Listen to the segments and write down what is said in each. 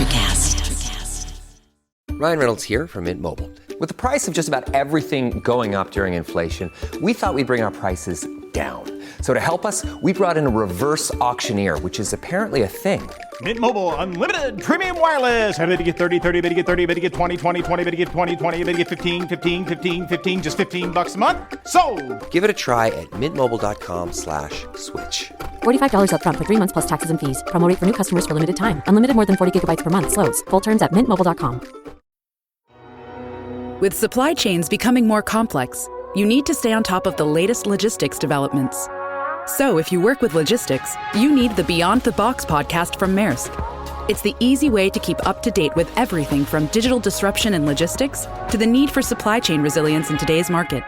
NutraCast. Ryan Reynolds here from Mint Mobile. With the price of just about everything going up during inflation, we thought we'd bring our prices down. So to help us, we brought in a reverse auctioneer, which is apparently a thing. Mint Mobile Unlimited Premium Wireless. How to get 30, 30, bit to get 30, bit to get 20, 20, 20, bit to get 20, 20, bit to get 15, 15, 15, 15, just $15 a month? Sold! Give it a try at mintmobile.com/switch. $45 up front for 3 months plus taxes and fees. Promo rate for new customers for limited time. Unlimited more than 40 gigabytes per month. Slows full terms at mintmobile.com. With supply chains becoming more complex, you need to stay on top of the latest logistics developments. So if you work with logistics, you need the Beyond the Box podcast from Maersk. It's the easy way to keep up to date with everything from digital disruption in logistics to the need for supply chain resilience in today's market.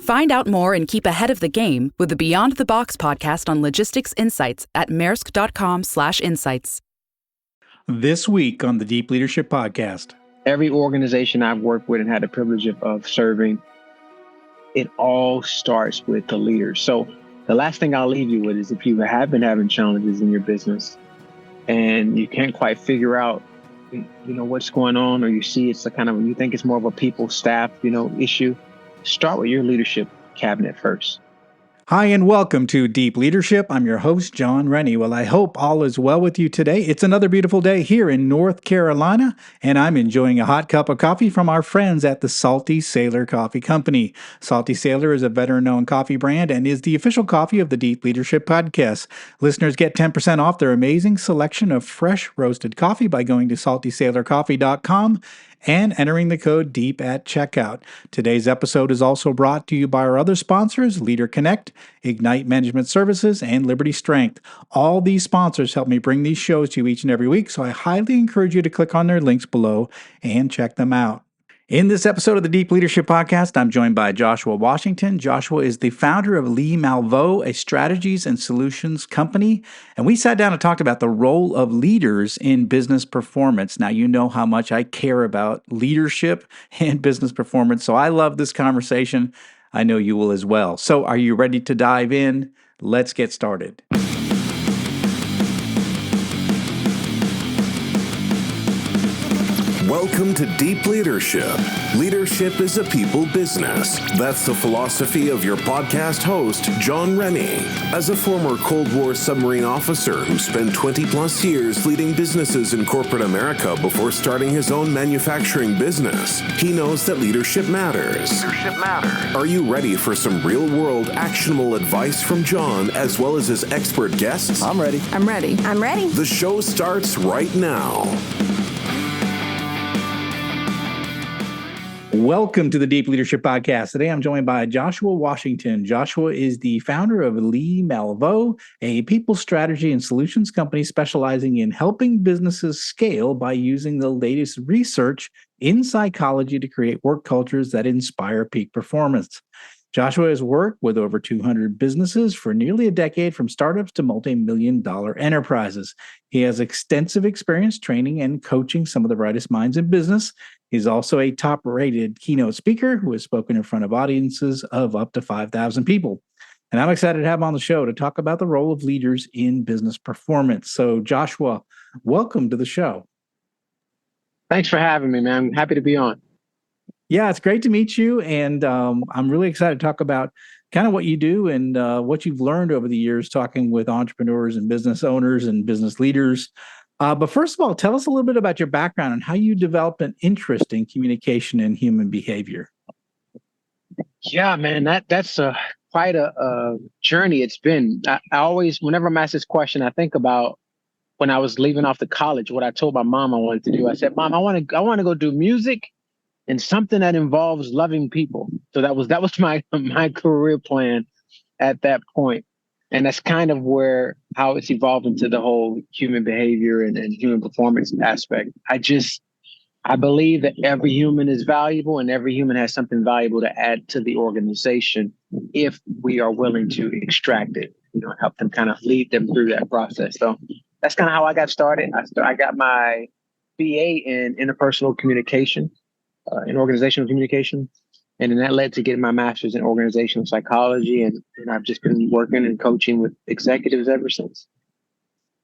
Find out more and keep ahead of the game with the Beyond the Box podcast on logistics insights at maersk.com/insights. This week on the Deep Leadership Podcast. Every organization I've worked with and had the privilege of serving, it all starts with the leaders. So the last thing I'll leave you with is if you have been having challenges in your business and you can't quite figure out, what's going on, or you see it's you think it's more of a people staff, issue, start with your leadership cabinet first. Hi, and welcome to Deep Leadership. I'm your host, John Rennie. Well, I hope all is well with you today. It's another beautiful day here in North Carolina, and I'm enjoying a hot cup of coffee from our friends at the Salty Sailor Coffee Company. Salty Sailor is a veteran-owned coffee brand and is the official coffee of the Deep Leadership Podcast. Listeners get 10% off their amazing selection of fresh roasted coffee by going to saltysailorcoffee.com and entering the code DEEP at checkout. Today's episode is also brought to you by our other sponsors, Leader Connect, Ignite Management Services, and Liberty Strength. All these sponsors help me bring these shows to you each and every week, so I highly encourage you to click on their links below and check them out. In this episode of the Deep Leadership Podcast, I'm joined by Joshua Washington. Joshua is the founder of Lee Malveaux, a strategies and solutions company. And we sat down and talked about the role of leaders in business performance. Now, you know how much I care about leadership and business performance, so I love this conversation. I know you will as well. So are you ready to dive in? Let's get started. Welcome to Deep Leadership. Leadership is a people business. That's the philosophy of your podcast host, John Rennie. As a former Cold War submarine officer who spent 20 plus years leading businesses in corporate America before starting his own manufacturing business, he knows that leadership matters. Are you ready for some real-world actionable advice from John as well as his expert guests? I'm ready. I'm ready. The show starts right now. Welcome to the Deep Leadership Podcast. Today I'm joined by Joshua Washington. Joshua is the founder of Lee Malveaux, a people strategy and solutions company specializing in helping businesses scale by using the latest research in psychology to create work cultures that inspire peak performance. Joshua has worked with over 200 businesses for nearly a decade, from startups to multi-million-dollar enterprises. He has extensive experience training and coaching some of the brightest minds in business. He's also a top-rated keynote speaker who has spoken in front of audiences of up to 5,000 people. And I'm excited to have him on the show to talk about the role of leaders in business performance. So, Joshua, welcome to the show. Thanks for having me, man. I'm happy to be on. Yeah, it's great to meet you. And I'm really excited to talk about kind of what you do and what you've learned over the years talking with entrepreneurs and business owners and business leaders. But first of all, tell us a little bit about your background and how you developed an interest in communication and human behavior. Yeah, man, that's quite a journey it's been. I always, whenever I'm asked this question, I think about when I was leaving off to college, what I told my mom I wanted to do. I said, Mom, I want to go do music and something that involves loving people. So that was my career plan at that point. And that's kind of how it's evolved into the whole human behavior and human performance aspect. I believe that every human is valuable and every human has something valuable to add to the organization if we are willing to extract it, help them kind of lead them through that process. So that's kind of how I got started. I got my BA in interpersonal communication, in organizational communication. And then that led to getting my master's in organizational psychology. And I've just been working and coaching with executives ever since.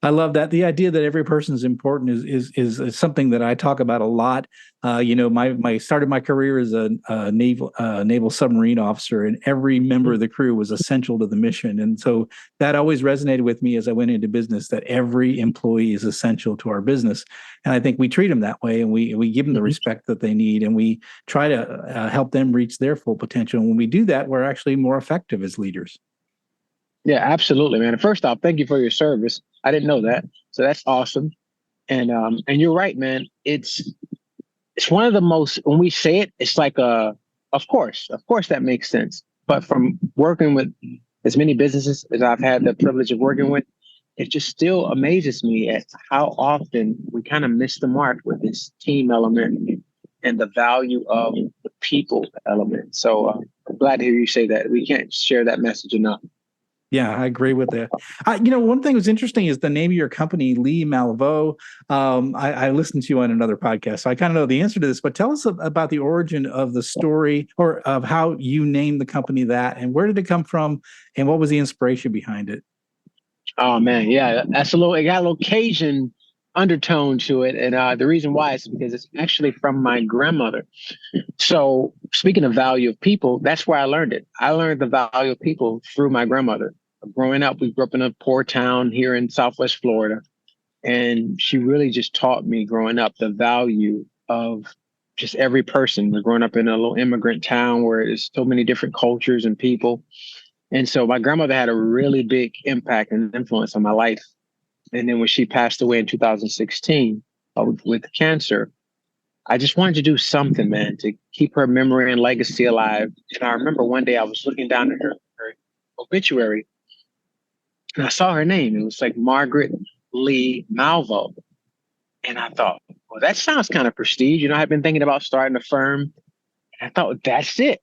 I love that. The idea that every person is important is something that I talk about a lot. My started my career as a naval submarine officer, and every member of the crew was essential to the mission. And so that always resonated with me as I went into business, that every employee is essential to our business. And I think we treat them that way, and we give them the respect that they need, and we try to help them reach their full potential. And when we do that, we're actually more effective as leaders. Yeah, absolutely, man. And first off, thank you for your service. I didn't know that, so that's awesome. And you're right, man. It's one of the most, when we say it, it's like of course that makes sense. But from working with as many businesses as I've had the privilege of working with, it just still amazes me at how often we kind of miss the mark with this team element and the value of the people element. So I'm glad to hear you say that. We can't share that message enough. Yeah, I agree with that. One thing that's interesting is the name of your company, Lee Malveaux. I listened to you on another podcast, so I kind of know the answer to this, but tell us about the origin of the story, or of how you named the company that, and where did it come from, and what was the inspiration behind it? Oh man, yeah, it got a little Cajun undertone to it. And the reason why is because it's actually from my grandmother. So speaking of value of people, that's where I learned it. I learned the value of people through my grandmother. Growing up, we grew up in a poor town here in Southwest Florida. And she really just taught me growing up the value of just every person. We're growing up in a little immigrant town where there's so many different cultures and people. And so my grandmother had a really big impact and influence on my life. And then when she passed away in 2016 with cancer, I just wanted to do something, man, to keep her memory and legacy alive. And I remember one day I was looking down at her obituary, and I saw her name. It was like Margaret Lee Malveaux. And I thought, well, that sounds kind of prestige. I've been thinking about starting a firm. And I thought, that's it,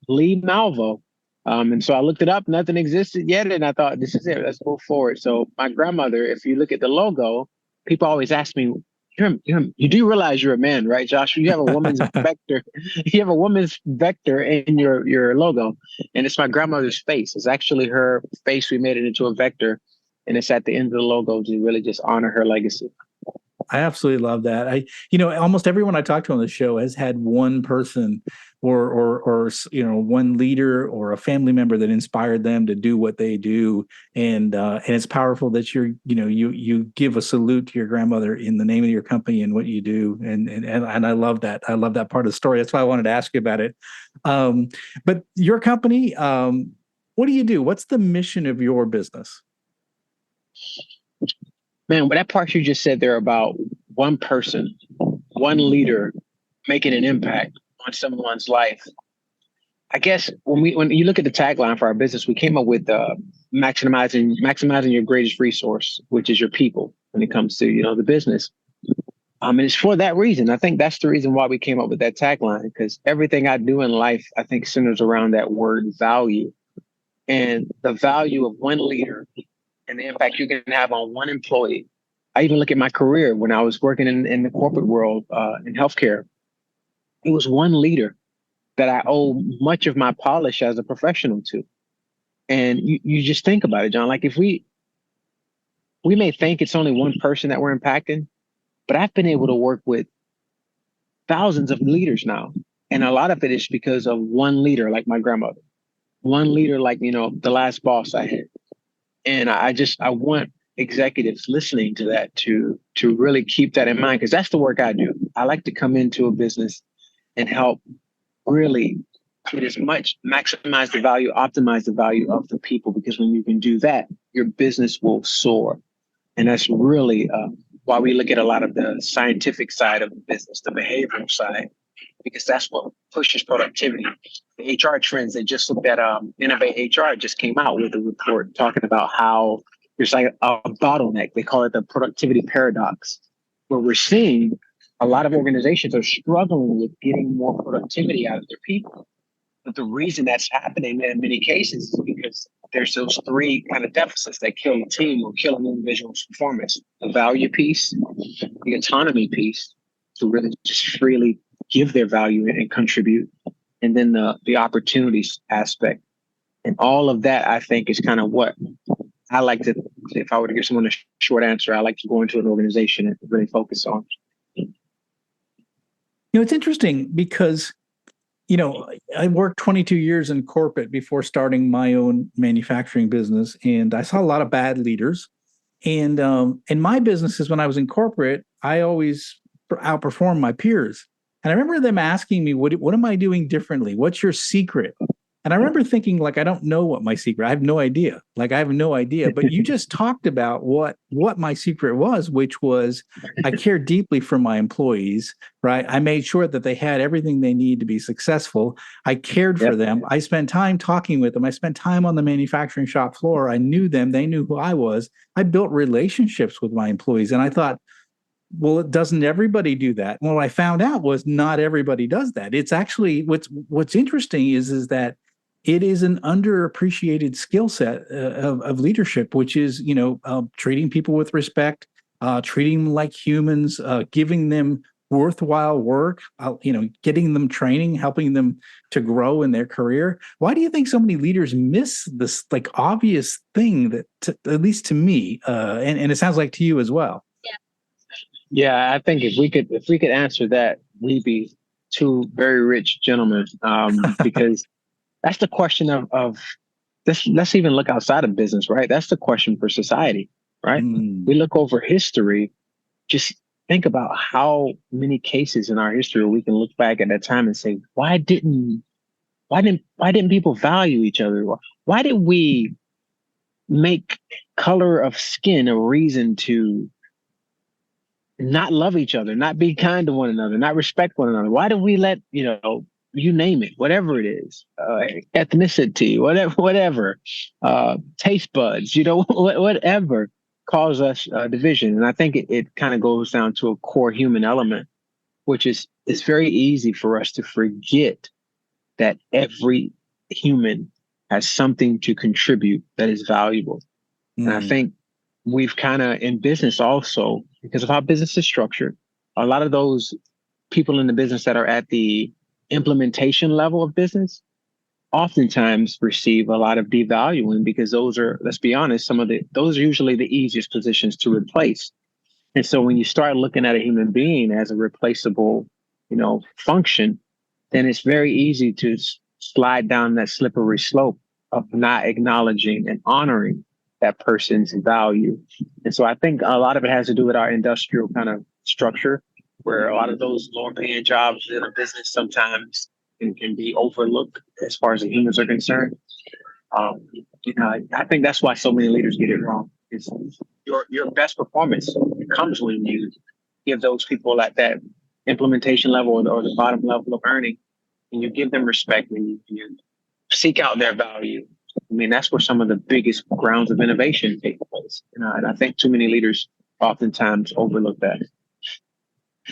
Lee Malveaux. And so I looked it up, nothing existed yet. And I thought, this is it, let's move forward. So my grandmother, if you look at the logo, people always ask me, you do realize you're a man, right, Joshua? You have a woman's vector. You have a woman's vector in your logo. And it's my grandmother's face. It's actually her face. We made it into a vector. And it's at the end of the logo to really just honor her legacy. I absolutely love that. Almost everyone I talk to on the show has had one person or one leader or a family member that inspired them to do what they do. And it's powerful that you give a salute to your grandmother in the name of your company and what you do. And I love that. I love that part of the story. That's why I wanted to ask you about it. But your company, what do you do? What's the mission of your business? Man, that part you just said there about one person, one leader making an impact on someone's life. I guess when you look at the tagline for our business, we came up with maximizing your greatest resource, which is your people when it comes to, the business. And it's for that reason. I think that's the reason why we came up with that tagline, because everything I do in life, I think, centers around that word value, and the value of one leader and the impact you can have on one employee. I even look at my career when I was working in the corporate world, in healthcare. It was one leader that I owe much of my polish as a professional to. And you just think about it, John, like if we may think it's only one person that we're impacting, but I've been able to work with thousands of leaders now. And a lot of it is because of one leader, like my grandmother, one leader, like, the last boss I had. And I want executives listening to that to really keep that in mind, because that's the work I do. I like to come into a business and help really get as much, maximize the value, optimize the value of the people, because when you can do that, your business will soar. And that's really why we look at a lot of the scientific side of the business, the behavioral side, because that's what pushes productivity. The HR trends, they just looked at Innovate HR just came out with a report talking about how there's like a bottleneck. They call it the productivity paradox, where we're seeing a lot of organizations are struggling with getting more productivity out of their people. But the reason that's happening in many cases is because there's those three kind of deficits that kill a team or kill an individual's performance: the value piece, the autonomy piece, to really just freely give their value and contribute, and then the opportunities aspect. And all of that, I think, is kind of what I like to if I were to give someone a short answer, I like to go into an organization and really focus on. It's interesting because, I worked 22 years in corporate before starting my own manufacturing business, and I saw a lot of bad leaders. And in my businesses, when I was in corporate, I always outperformed my peers. And I remember them asking me, what am I doing differently? What's your secret? And I remember thinking, I don't know what my secret. I have no idea. I have no idea. But you just talked about what my secret was, which was I cared deeply for my employees, right? I made sure that they had everything they need to be successful. I cared for them. I spent time talking with them. I spent time on the manufacturing shop floor. I knew them. They knew who I was. I built relationships with my employees. And I thought, well, doesn't everybody do that? Well, what I found out was not everybody does that. It's actually what's interesting is that it is an underappreciated skill set of leadership, which is, treating people with respect, treating them like humans, giving them worthwhile work, getting them training, helping them to grow in their career. Why do you think so many leaders miss this obvious thing that, at least to me, and it sounds like to you as well? Yeah, I think if we could answer that, we'd be two very rich gentlemen, because that's the question of this. Let's even look outside of business, right? That's the question for society, right? We look over history, just think about how many cases in our history we can look back at that time and say, why didn't people value each other? Why did we make color of skin a reason to not love each other, not be kind to one another, not respect one another? Why do we let, you name it, whatever it is, ethnicity, whatever, taste buds, whatever cause us division? And I think it kind of goes down to a core human element, which is it's very easy for us to forget that every human has something to contribute that is valuable. And I think we've kind of, in business also, because of how business is structured, a lot of those people in the business that are at the implementation level of business oftentimes receive a lot of devaluing, because those are, let's be honest, those are usually the easiest positions to replace. And so when you start looking at a human being as a replaceable, function, then it's very easy to slide down that slippery slope of not acknowledging and honoring that person's value. And so I think a lot of it has to do with our industrial kind of structure, where a lot of those lower paying jobs in a business sometimes can be overlooked as far as the humans are concerned. I think that's why so many leaders get it wrong. Is your best performance comes when you give those people at that implementation level or the bottom level of earning, and you give them respect and you seek out their value. I mean, that's where some of the biggest grounds of innovation take place. And I think too many leaders oftentimes overlook that.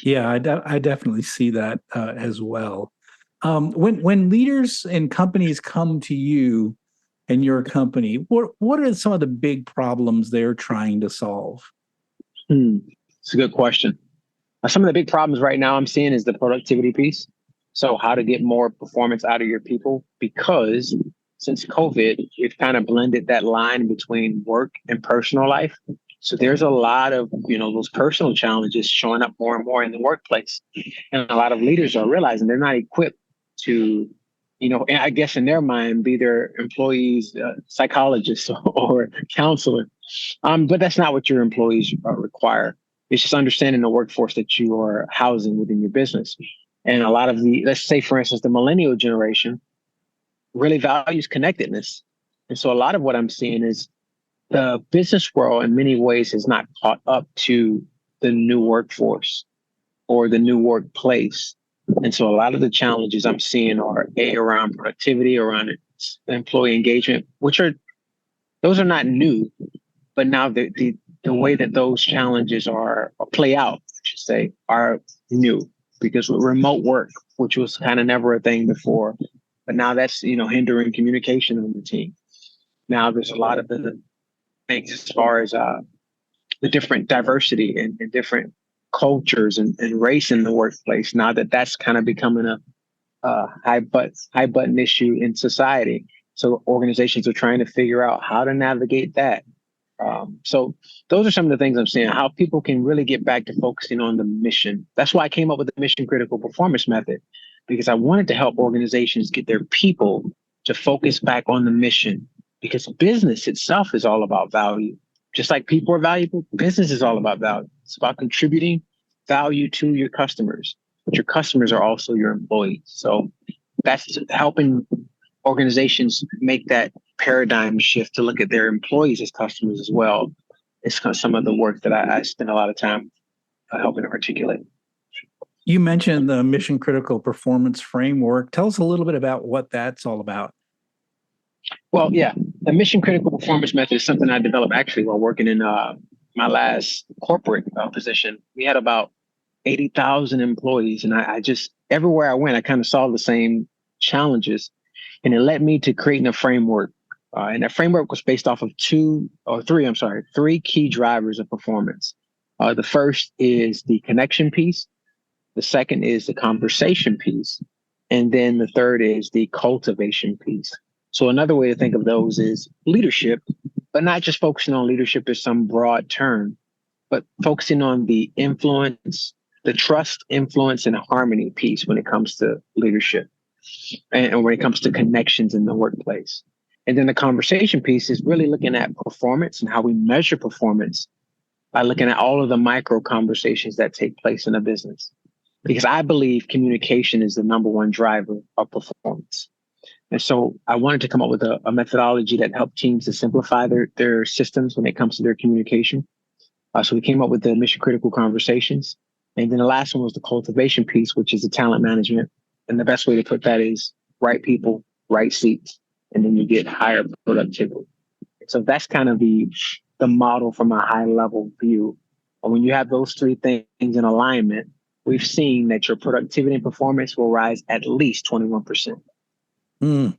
Yeah, I definitely see that as well. When leaders and companies come to you and your company, what are some of the big problems they're trying to solve? It's a good question. Some of the big problems right now I'm seeing is the productivity piece. So how to get more performance out of your people, because since COVID, we've kind of blended that line between work and personal life. So there's a lot of, those personal challenges showing up more and more in the workplace. And a lot of leaders are realizing they're not equipped to, I guess in their mind, be their employees' psychologist or counselor. But that's not what your employees require. It's just understanding the workforce that you are housing within your business. And a lot of let's say, for instance, the millennial generation really values connectedness. And so a lot of what I'm seeing is the business world in many ways has not caught up to the new workforce or the new workplace. And so a lot of the challenges I'm seeing are around productivity, around employee engagement, those are not new, but now the way that those challenges play out, I should say, are new, because with remote work, which was kind of never a thing before, but now that's, hindering communication on the team. Now there's a lot of the things as far as the different diversity and different cultures and race in the workplace. Now that's kind of becoming a high button issue in society. So organizations are trying to figure out how to navigate that. So those are some of the things I'm seeing, how people can really get back to focusing on the mission. That's why I came up with the mission critical performance method, because I wanted to help organizations get their people to focus back on the mission, because business itself is all about value. Just like people are valuable, business is all about value. It's about contributing value to your customers, but your customers are also your employees. So that's helping organizations make that paradigm shift to look at their employees as customers as well. It's kind of some of the work that I spend a lot of time helping to articulate. You mentioned the mission critical performance framework. Tell us a little bit about what that's all about. Well, yeah, the mission critical performance method is something I developed actually while working in my last corporate position. We had about 80,000 employees, and I just, everywhere I went, I kind of saw the same challenges, and it led me to creating a framework. And that framework was based off of three key drivers of performance. The first is the connection piece. The second is the conversation piece. And then the third is the cultivation piece. So another way to think of those is leadership, but not just focusing on leadership as some broad term, but focusing on the influence, the trust, influence, and harmony piece when it comes to leadership and when it comes to connections in the workplace. And then the conversation piece is really looking at performance and how we measure performance by looking at all of the micro conversations that take place in a business. Because I believe communication is the number one driver of performance. And so I wanted to come up with a methodology that helped teams to simplify their systems when it comes to their communication. So we came up with the mission critical conversations. And then the last one was the cultivation piece, which is the talent management. And the best way to put that is right people, right seats, and then you get higher productivity. So that's kind of the model from a high level view. And when you have those three things in alignment, we've seen that your productivity and performance will rise at least 21%. And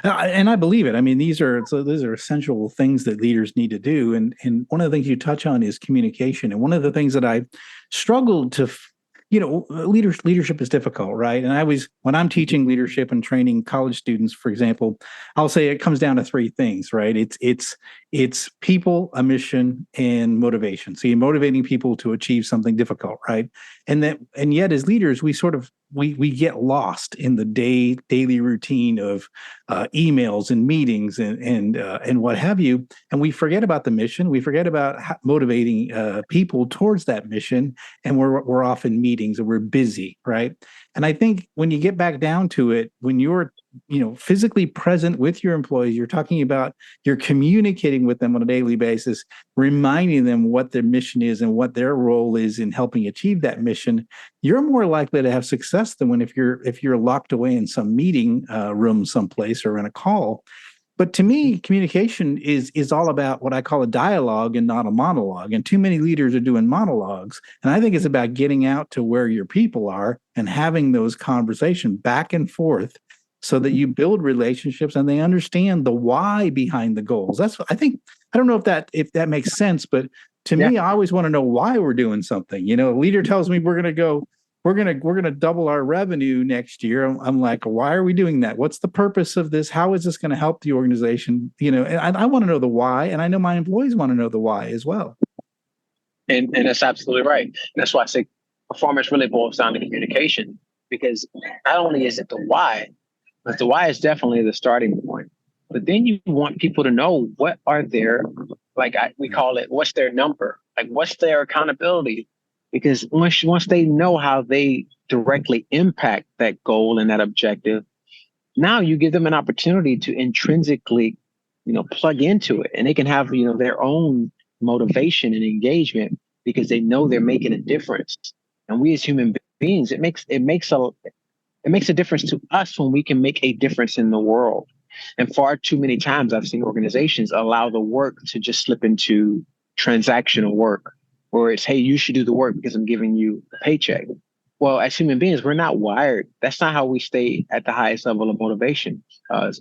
I believe it. I mean, these are essential things that leaders need to do. And one of the things you touch on is communication. And one of the things that I struggled to, leadership is difficult, right? And when I'm teaching leadership and training college students, for example, I'll say it comes down to three things, right? It's people, a mission, and motivation. So you're motivating people to achieve something difficult, right? And yet as leaders, we get lost in the daily routine of emails and meetings and what have you, and we forget about the mission. We forget about motivating people towards that mission, and we're off in meetings and we're busy, right? And I think when you get back down to it, when you're physically present with your employees, you're communicating with them on a daily basis, reminding them what their mission is and what their role is in helping achieve that mission, you're more likely to have success than if you're locked away in some meeting room someplace or in a call. But to me, communication is all about what I call a dialogue and not a monologue. And too many leaders are doing monologues. And I think it's about getting out to where your people are and having those conversations back and forth so that you build relationships and they understand the why behind the goals. That's what I think. I don't know if that makes sense, but to me, I always want to know why we're doing something. A leader tells me we're going to double our revenue next year. I'm like, why are we doing that? What's the purpose of this? How is this going to help the organization? And I want to know the why, and I know my employees want to know the why as well. And that's absolutely right. And that's why I say performance really boils down to communication, because not only is it the why, but the why is definitely the starting point. But then you want people to know what are their, we call it, what's their number? Like, what's their accountability? Because once they know how they directly impact that goal and that objective, now you give them an opportunity to intrinsically, plug into it, and they can have, their own motivation and engagement because they know they're making a difference. And we as human beings, it makes a difference to us when we can make a difference in the world. And far too many times I've seen organizations allow the work to just slip into transactional work, or it's, hey, you should do the work because I'm giving you a paycheck. Well, as human beings, we're not wired. That's not how we stay at the highest level of motivation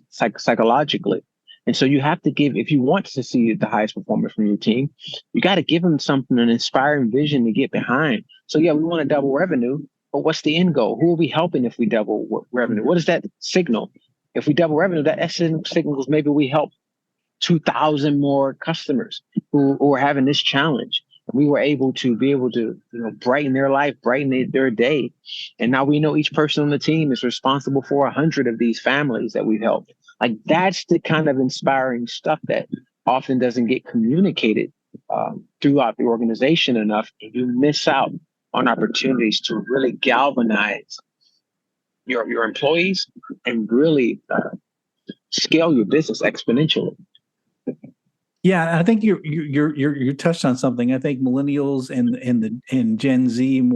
psychologically. And so you have to give, if you want to see the highest performance from your team, you got to give them something, an inspiring vision to get behind. So yeah, we want to double revenue, but what's the end goal? Who are we helping if we double revenue? What does that signal? If we double revenue, that signals maybe we help 2,000 more customers who are having this challenge. And we were able to brighten their life, brighten their day. And now we know each person on the team is responsible for 100 of these families that we've helped. Like, that's the kind of inspiring stuff that often doesn't get communicated throughout the organization enough. And you miss out on opportunities to really galvanize your employees and really scale your business exponentially. Yeah, I think you touched on something. I think millennials and Gen Z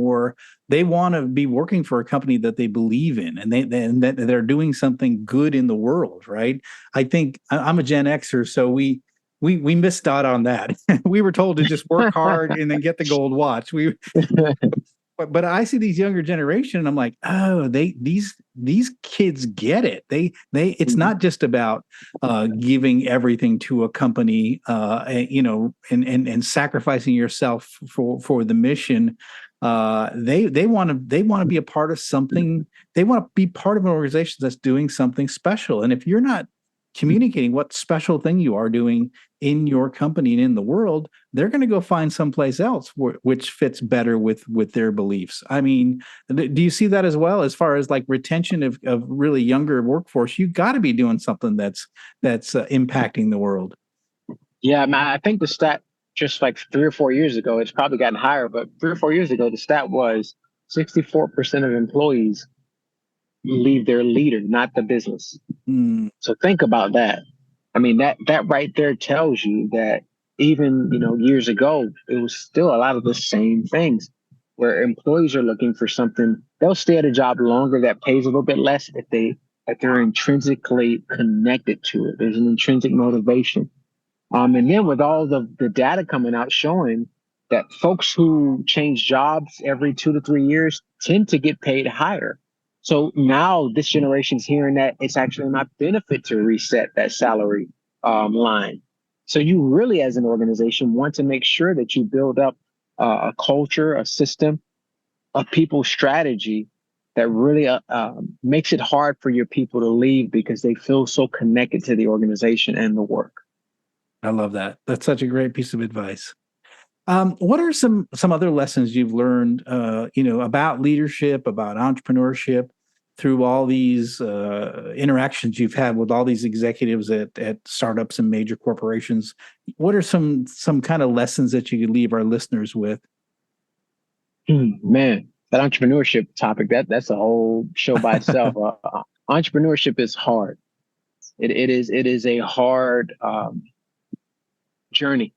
they want to be working for a company that they believe in, and that they're doing something good in the world, right? I think I'm a Gen Xer, so we missed out on that. We were told to just work hard and then get the gold watch. But I see these younger generation, and I'm like, oh, these kids get it. It's not just about giving everything to a company, and sacrificing yourself for the mission. They want to be a part of something. They want to be part of an organization that's doing something special. And if you're not communicating what special thing you are doing in your company and in the world, they're going to go find someplace else which fits better with their beliefs. I mean, do you see that as well? As far as like retention of really younger workforce, you got to be doing something that's impacting the world. Yeah, man, I think the stat just like 3 or 4 years ago, it's probably gotten higher, but 3 or 4 years ago, the stat was 64% of employees leave their leader, not the business. So think about that. I mean, that right there tells you that even, years ago, it was still a lot of the same things where employees are looking for something. They'll stay at a job longer that pays a little bit less if they're intrinsically connected to it. There's an intrinsic motivation. And then with all the data coming out showing that folks who change jobs every 2 to 3 years tend to get paid higher. So now this generation's hearing that it's actually not benefit to reset that salary line. So you really, as an organization, want to make sure that you build up a culture, a system, a people strategy that really makes it hard for your people to leave because they feel so connected to the organization and the work. I love that. That's such a great piece of advice. What are some other lessons you've learned, about leadership, about entrepreneurship through all these interactions you've had with all these executives at startups and major corporations? What are some kind of lessons that you could leave our listeners with? Man, that entrepreneurship topic, that's a whole show by itself. Entrepreneurship is hard. It is a hard journey.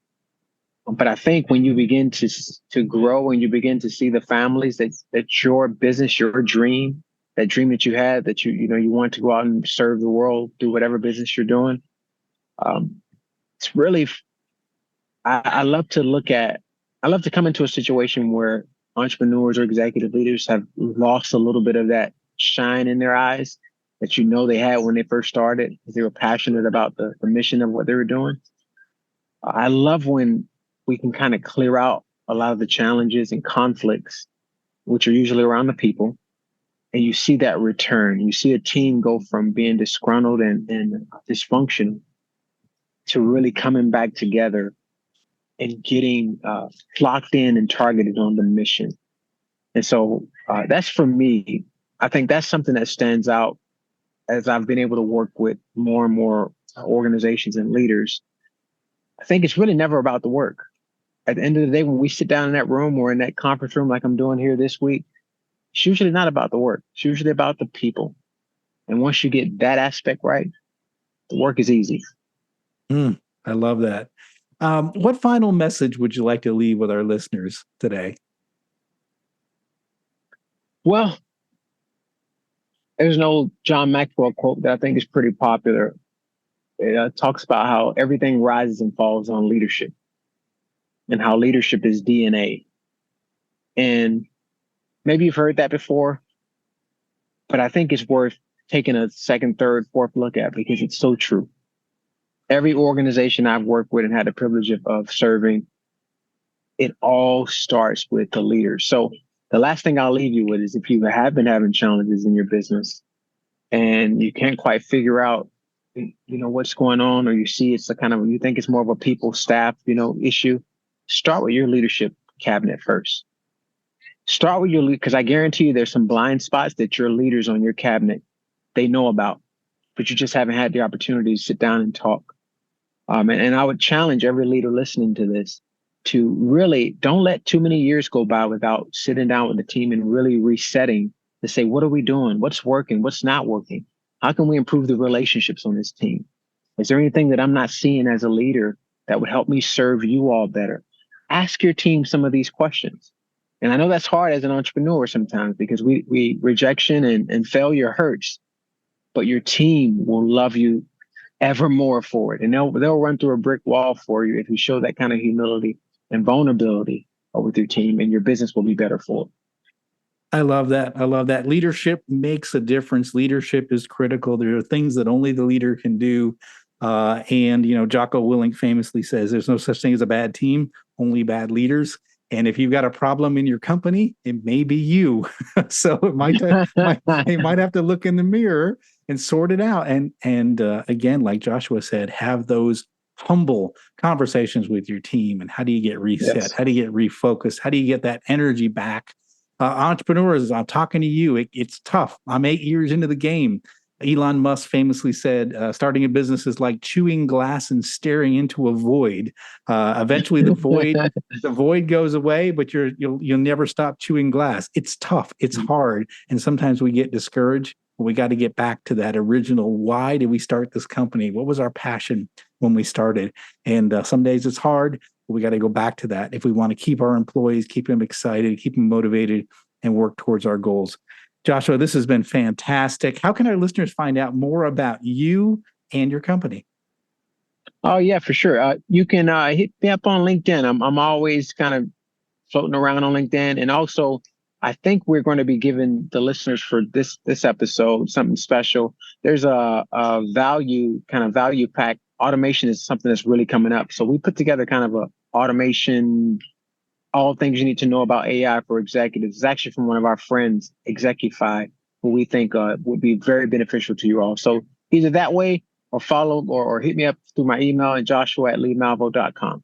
But I think when you begin to grow and you begin to see the families that your business, your dream, that dream that you had, that you want to go out and serve the world, do whatever business you're doing. It's really, I love to come into a situation where entrepreneurs or executive leaders have lost a little bit of that shine in their eyes that they had when they first started, because they were passionate about the mission of what they were doing. I love when we can kind of clear out a lot of the challenges and conflicts, which are usually around the people. And you see that return. You see a team go from being disgruntled and dysfunctional to really coming back together and getting locked in and targeted on the mission. And so that's, for me, I think that's something that stands out as I've been able to work with more and more organizations and leaders. I think it's really never about the work. At the end of the day, when we sit down in that room or in that conference room like I'm doing here this week, it's usually not about the work. It's usually about the people. And once you get that aspect right, the work is easy. I love that. What final message would you like to leave with our listeners today? Well, there's an old John Maxwell quote that I think is pretty popular. It talks about how everything rises and falls on leadership, and how leadership is DNA. And maybe you've heard that before, but I think it's worth taking a second, third, fourth look at, because it's so true. Every organization I've worked with and had the privilege of serving, it all starts with the leader. So the last thing I'll leave you with is, if you have been having challenges in your business and you can't quite figure out what's going on, or you see it's you think it's more of a people staff, issue, start with your leadership cabinet first. Start with because I guarantee you there's some blind spots that your leaders on your cabinet, they know about, but you just haven't had the opportunity to sit down and talk. And I would challenge every leader listening to this to really don't let too many years go by without sitting down with the team and really resetting to say, what are we doing? What's working? What's not working? How can we improve the relationships on this team? Is there anything that I'm not seeing as a leader that would help me serve you all better? Ask your team some of these questions. And I know that's hard as an entrepreneur sometimes because we rejection and failure hurts, but your team will love you ever more for it. And they'll run through a brick wall for you if you show that kind of humility and vulnerability with your team, and your business will be better for it. I love that. Leadership makes a difference. Leadership is critical. There are things that only the leader can do. And Jocko Willink famously says there's no such thing as a bad team, only bad leaders. And if you've got a problem in your company, it may be you. So it might have to look in the mirror and sort it out. And again, like Joshua said, have those humble conversations with your team. And how do you get reset? Yes. How do you get refocused? How do you get that energy back? Entrepreneurs, I'm talking to you. It's tough. I'm 8 years into the game. Elon Musk famously said, starting a business is like chewing glass and staring into a void. Eventually the void goes away, but you'll never stop chewing glass. It's tough. It's hard. And sometimes we get discouraged. We got to get back to that original. Why did we start this company? What was our passion when we started? And some days it's hard. But we got to go back to that if we want to keep our employees, keep them excited, keep them motivated, and work towards our goals. Joshua, this has been fantastic. How can our listeners find out more about you and your company? Oh, yeah, for sure. You can hit me up on LinkedIn. I'm always kind of floating around on LinkedIn. And also, I think we're going to be giving the listeners for this episode something special. There's a value pack. Automation is something that's really coming up. So we put together kind of a automation, all things you need to know about AI for executives. It's actually from one of our friends, Execufy, who we think would be very beneficial to you all. So either that way or follow or hit me up through my email at joshua@leemalveaux.com.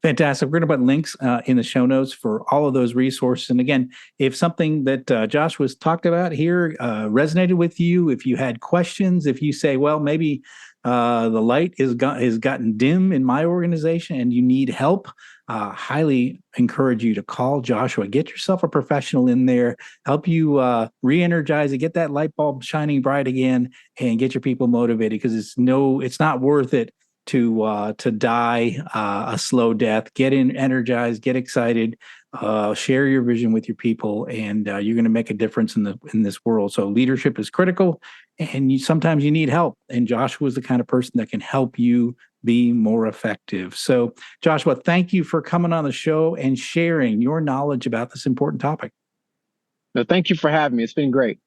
Fantastic. We're going to put links in the show notes for all of those resources. And again, if something that Joshua's talked about here resonated with you, if you had questions, if you say, well, maybe the light has gotten dim in my organization and you need help, highly encourage you to call Joshua. Get yourself a professional in there, help you re-energize it, get that light bulb shining bright again, and get your people motivated, because it's not worth it to die a slow death. Get energized, get excited, share your vision with your people, and you're going to make a difference in this world. So leadership is critical, and sometimes you need help. And Joshua is the kind of person that can help you be more effective. So Joshua, thank you for coming on the show and sharing your knowledge about this important topic. No, thank you for having me. It's been great.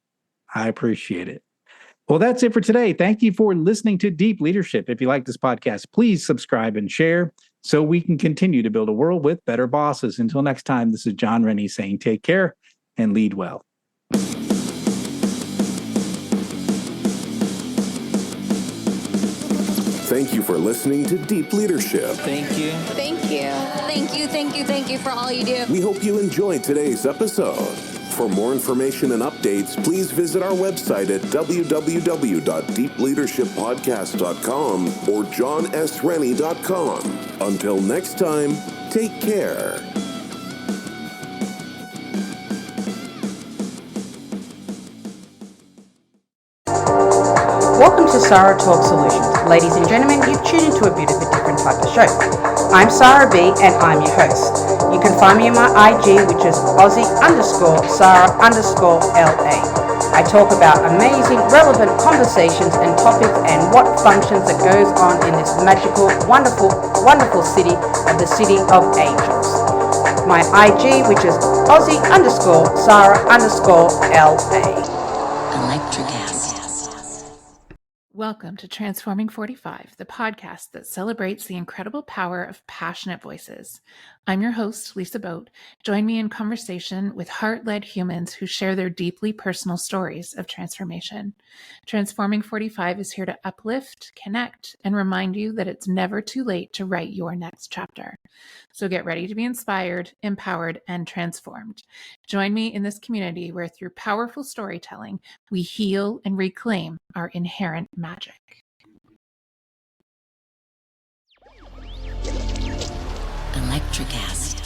I appreciate it. Well, that's it for today. Thank you for listening to Deep Leadership. If you like this podcast, please subscribe and share so we can continue to build a world with better bosses. Until next time, this is John Rennie saying take care and lead well. Thank you for listening to Deep Leadership. Thank you. Thank you. Thank you, thank you, thank you for all you do. We hope you enjoyed today's episode. For more information and updates, please visit our website at www.deepleadershippodcast.com or johnsrennie.com. Until next time, take care. Welcome to Sarah Talk Solutions. Ladies and gentlemen, you've tuned into a bit of a different type of show. I'm Sarah B and I'm your host. You can find me on my IG, which is Aussie_Sarah_LA. I talk about amazing, relevant conversations and topics and what functions that goes on in this magical, wonderful, wonderful city of the City of Angels. My IG, which is Aussie_Sarah_LA. Electric acid. Welcome to Transforming 45, the podcast that celebrates the incredible power of passionate voices. I'm your host, Lisa Boat. Join me in conversation with heart-led humans who share their deeply personal stories of transformation. Transforming 45 is here to uplift, connect, and remind you that it's never too late to write your next chapter. So get ready to be inspired, empowered, and transformed. Join me in this community where through powerful storytelling, we heal and reclaim our inherent magic. Electricast.